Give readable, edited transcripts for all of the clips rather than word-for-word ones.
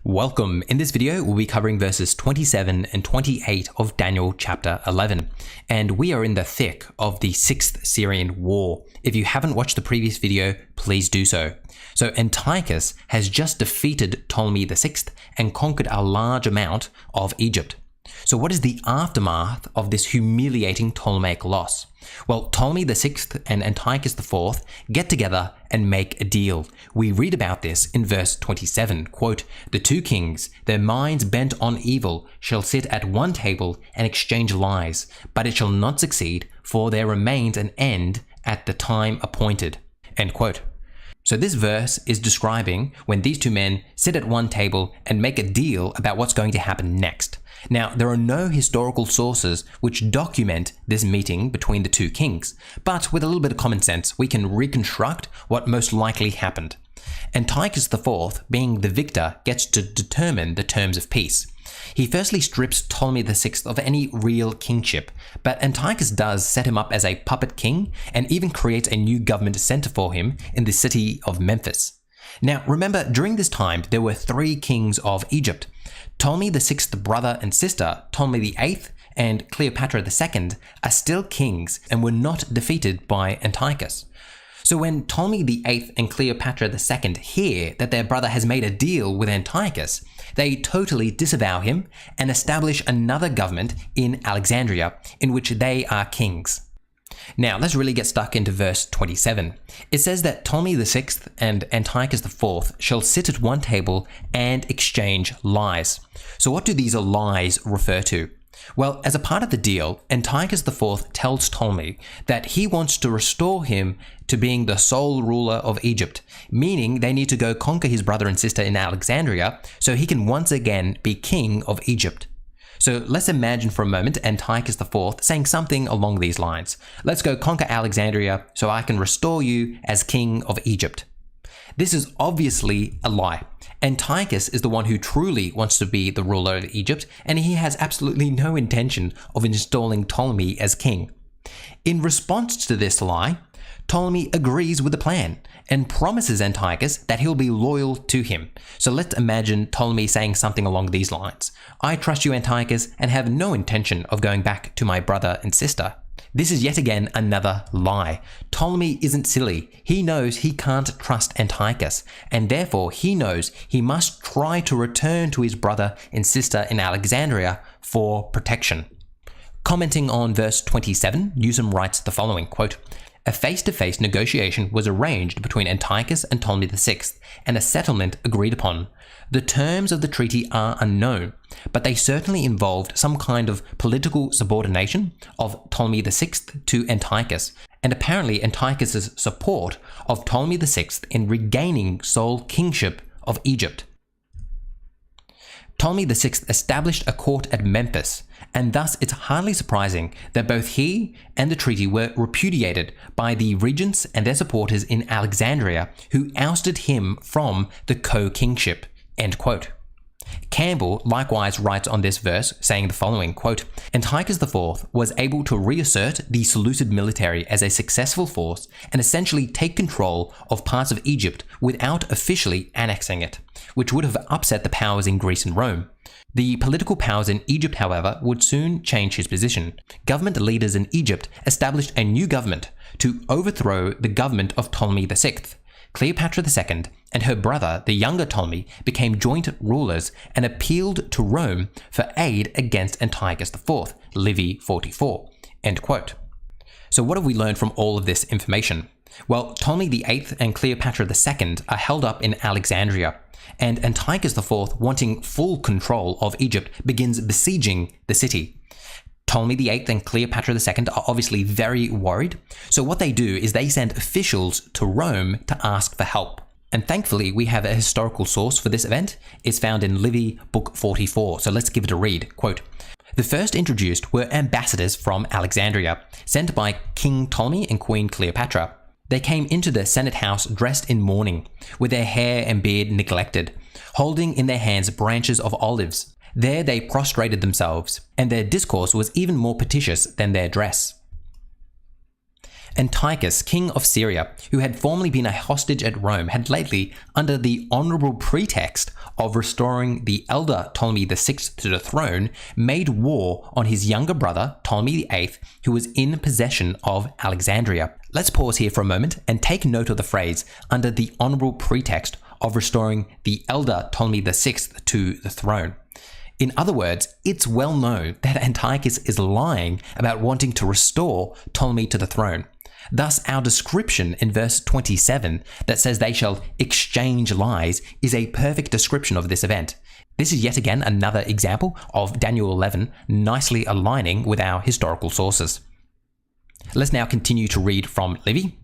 Welcome. In this video, we'll be covering verses 27 and 28 of Daniel chapter 11. And we are in the thick of the 6th Syrian war. If you haven't watched the previous video, please do so. So Antiochus has just defeated Ptolemy VI and conquered a large amount of Egypt. So what is the aftermath of this humiliating Ptolemaic loss? Well, Ptolemy VI and Antiochus IV get together and make a deal. We read about this in verse 27, quote, "The two kings, their minds bent on evil, shall sit at one table and exchange lies, but it shall not succeed, for there remains an end at the time appointed." End quote. So this verse is describing when these two men sit at one table and make a deal about what's going to happen next. Now, there are no historical sources which document this meeting between the two kings, but with a little bit of common sense, we can reconstruct what most likely happened. Antiochus IV, being the victor, gets to determine the terms of peace. He firstly strips Ptolemy VI of any real kingship, but Antiochus does set him up as a puppet king and even creates a new government center for him in the city of Memphis. Now, remember, during this time, there were three kings of Egypt. Ptolemy VI brother and sister, Ptolemy VIII and Cleopatra II, are still kings and were not defeated by Antiochus. So when Ptolemy VIII and Cleopatra II hear that their brother has made a deal with Antiochus, they totally disavow him and establish another government in Alexandria, in which they are kings. Now, let's really get stuck into verse 27. It says that Ptolemy VI and Antiochus IV shall sit at one table and exchange lies. So what do these lies refer to? Well, as a part of the deal, Antiochus IV tells Ptolemy that he wants to restore him to being the sole ruler of Egypt, meaning they need to go conquer his brother and sister in Alexandria so he can once again be king of Egypt. So let's imagine for a moment Antiochus IV saying something along these lines. "Let's go conquer Alexandria so I can restore you as king of Egypt." This is obviously a lie. Antiochus is the one who truly wants to be the ruler of Egypt, and he has absolutely no intention of installing Ptolemy as king. In response to this lie, Ptolemy agrees with the plan and promises Antiochus that he'll be loyal to him. So let's imagine Ptolemy saying something along these lines. "I trust you, Antiochus, and have no intention of going back to my brother and sister." This is yet again another lie. Ptolemy isn't silly. He knows he can't trust Antiochus, and therefore he knows he must try to return to his brother and sister in Alexandria for protection. Commenting on verse 27, Newsom writes the following, quote, "A face-to-face negotiation was arranged between Antiochus and Ptolemy VI, and a settlement agreed upon. The terms of the treaty are unknown, but they certainly involved some kind of political subordination of Ptolemy VI to Antiochus, and apparently Antiochus's support of Ptolemy VI in regaining sole kingship of Egypt. Ptolemy VI established a court at Memphis, and thus it's hardly surprising that both he and the treaty were repudiated by the regents and their supporters in Alexandria, who ousted him from the co-kingship." End quote. Campbell likewise writes on this verse, saying the following, quote, "Antiochus IV was able to reassert the Seleucid military as a successful force and essentially take control of parts of Egypt without officially annexing it, which would have upset the powers in Greece and Rome. The political powers in Egypt, however, would soon change his position. Government leaders in Egypt established a new government to overthrow the government of Ptolemy VI. Cleopatra II and her brother, the younger Ptolemy, became joint rulers and appealed to Rome for aid against Antiochus IV, Livy 44. End quote. So what have we learned from all of this information? Well, Ptolemy VIII and Cleopatra II are held up in Alexandria, and Antiochus IV, wanting full control of Egypt, begins besieging the city. Ptolemy VIII and Cleopatra II are obviously very worried, so what they do is they send officials to Rome to ask for help. And thankfully, we have a historical source for this event. It's found in Livy book 44, so let's give it a read. Quote, "The first introduced were ambassadors from Alexandria, sent by King Ptolemy and Queen Cleopatra. They came into the Senate house dressed in mourning, with their hair and beard neglected, holding in their hands branches of olives. There they prostrated themselves, and their discourse was even more petitions than their dress." Antiochus, king of Syria, who had formerly been a hostage at Rome, had lately, under the honourable pretext of restoring the elder Ptolemy VI to the throne, made war on his younger brother Ptolemy VIII, who was in possession of Alexandria. Let's pause here for a moment and take note of the phrase, under the honourable pretext of restoring the elder Ptolemy VI to the throne. In other words, it's well known that Antiochus is lying about wanting to restore Ptolemy to the throne. Thus, our description in verse 27 that says they shall exchange lies is a perfect description of this event. This is yet again another example of Daniel 11 nicely aligning with our historical sources. Let's now continue to read from Livy.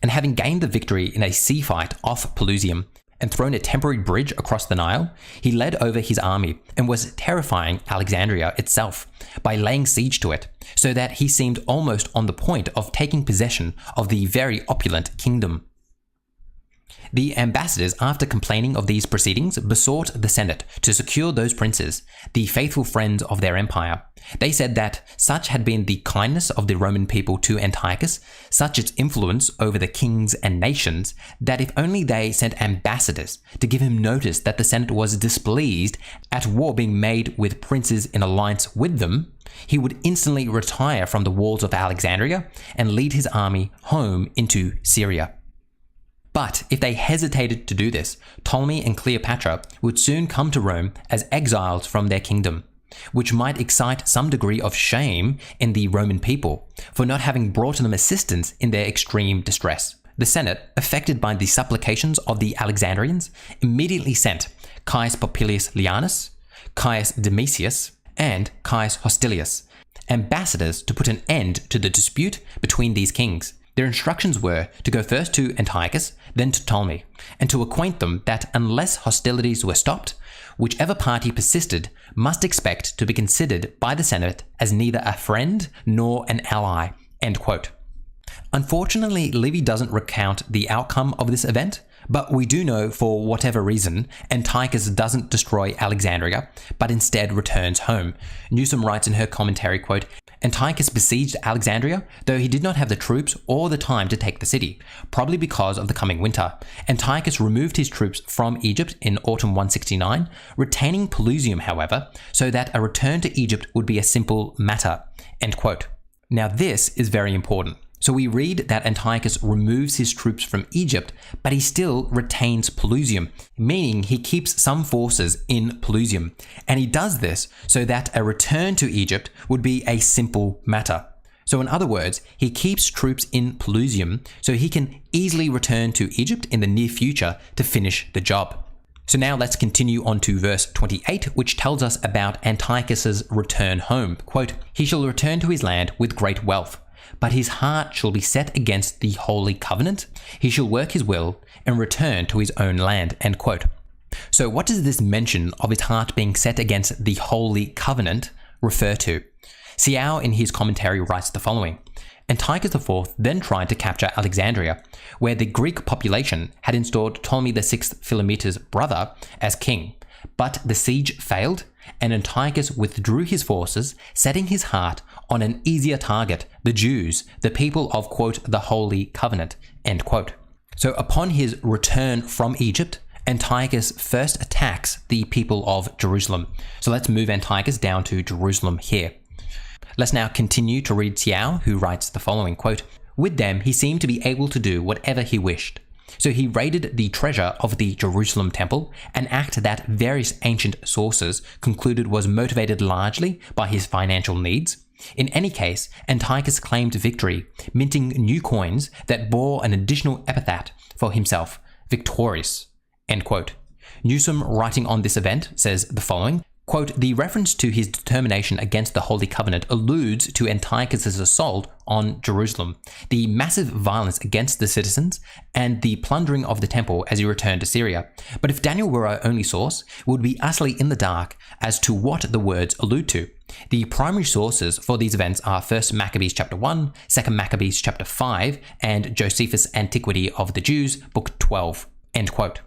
And having gained the victory in a sea fight off Pelusium, and thrown a temporary bridge across the Nile, he led over his army and was terrifying Alexandria itself by laying siege to it, so that he seemed almost on the point of taking possession of the very opulent kingdom. The ambassadors, after complaining of these proceedings, besought the Senate to secure those princes, the faithful friends of their empire. They said that such had been the kindness of the Roman people to Antiochus, such its influence over the kings and nations, that if only they sent ambassadors to give him notice that the Senate was displeased at war being made with princes in alliance with them, he would instantly retire from the walls of Alexandria and lead his army home into Syria. But if they hesitated to do this, Ptolemy and Cleopatra would soon come to Rome as exiles from their kingdom, which might excite some degree of shame in the Roman people for not having brought them assistance in their extreme distress. The Senate, affected by the supplications of the Alexandrians, immediately sent Caius Popilius Lianus, Caius Domitius, and Caius Hostilius, ambassadors to put an end to the dispute between these kings. Their instructions were to go first to Antiochus, then to Ptolemy, and to acquaint them that unless hostilities were stopped, whichever party persisted must expect to be considered by the Senate as neither a friend nor an ally. End quote. Unfortunately, Livy doesn't recount the outcome of this event, but we do know for whatever reason, Antiochus doesn't destroy Alexandria, but instead returns home. Newsom writes in her commentary, quote, Antiochus besieged Alexandria, though he did not have the troops or the time to take the city, probably because of the coming winter. Antiochus removed his troops from Egypt in autumn 169, retaining Pelusium, however, so that a return to Egypt would be a simple matter. End quote. Now this is very important. So we read that Antiochus removes his troops from Egypt, but he still retains Pelusium, meaning he keeps some forces in Pelusium. And he does this so that a return to Egypt would be a simple matter. So in other words, he keeps troops in Pelusium so he can easily return to Egypt in the near future to finish the job. So now let's continue on to verse 28, which tells us about Antiochus's return home. Quote, he shall return to his land with great wealth, but his heart shall be set against the holy covenant. He shall work his will and return to his own land. End quote. So what does this mention of his heart being set against the holy covenant refer to? Siao in his commentary writes the following. Antiochus IV then tried to capture Alexandria, where the Greek population had installed Ptolemy VI Philometor's brother as king. But the siege failed, and Antiochus withdrew his forces, setting his heart on an easier target, the Jews, the people of, quote, the Holy Covenant, end quote. So upon his return from Egypt, Antiochus first attacks the people of Jerusalem. So let's move Antiochus down to Jerusalem here. Let's now continue to read Siao, who writes the following, quote, with them he seemed to be able to do whatever he wished. So he raided the treasure of the Jerusalem temple, an act that various ancient sources concluded was motivated largely by his financial needs. In any case, Antiochus claimed victory, minting new coins that bore an additional epithet for himself, victorious, end quote. Newsom, writing on this event, says the following, quote, the reference to his determination against the Holy Covenant alludes to Antiochus's assault on Jerusalem, the massive violence against the citizens, and the plundering of the temple as he returned to Syria. But if Daniel were our only source, we would be utterly in the dark as to what the words allude to. The primary sources for these events are 1 Maccabees chapter 1, 2 Maccabees chapter 5, and Josephus' Antiquity of the Jews, book 12, end quote.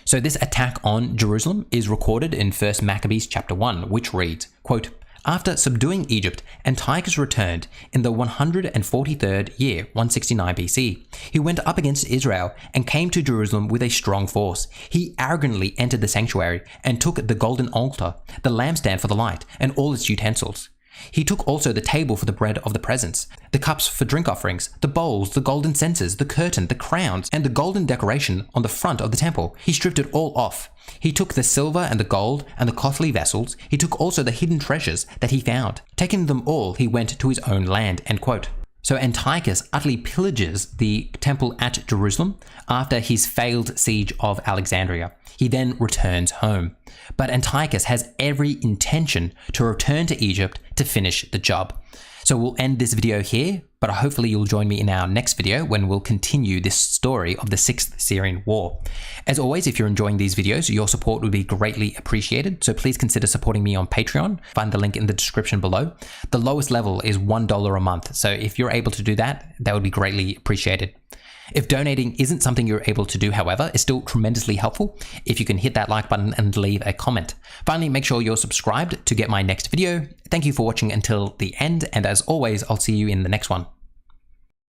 So this attack on Jerusalem is recorded in 1 Maccabees chapter 1, which reads, quote, After subduing Egypt, Antiochus returned in the 143rd year, 169 BC. He went up against Israel and came to Jerusalem with a strong force. He arrogantly entered the sanctuary and took the golden altar, the lampstand for the light, and all its utensils. He took also the table for the bread of the presence, the cups for drink offerings, the bowls, the golden censers, the curtain, the crowns, and the golden decoration on the front of the temple. He stripped it all off. He took the silver and the gold and the costly vessels. He took also the hidden treasures that he found. Taking them all, he went to his own land." End quote. So Antiochus utterly pillages the temple at Jerusalem after his failed siege of Alexandria. He then returns home. But Antiochus has every intention to return to Egypt to finish the job. So we'll end this video here, but hopefully you'll join me in our next video when we'll continue this story of the 6th Syrian War. As always, if you're enjoying these videos, your support would be greatly appreciated, so please consider supporting me on Patreon. Find the link in the description below. The lowest level is $1 a month, so if you're able to do that, that would be greatly appreciated. If donating isn't something you're able to do, however, it's still tremendously helpful if you can hit that like button and leave a comment. Finally, make sure you're subscribed to get my next video. Thank you for watching until the end, and as always, I'll see you in the next one.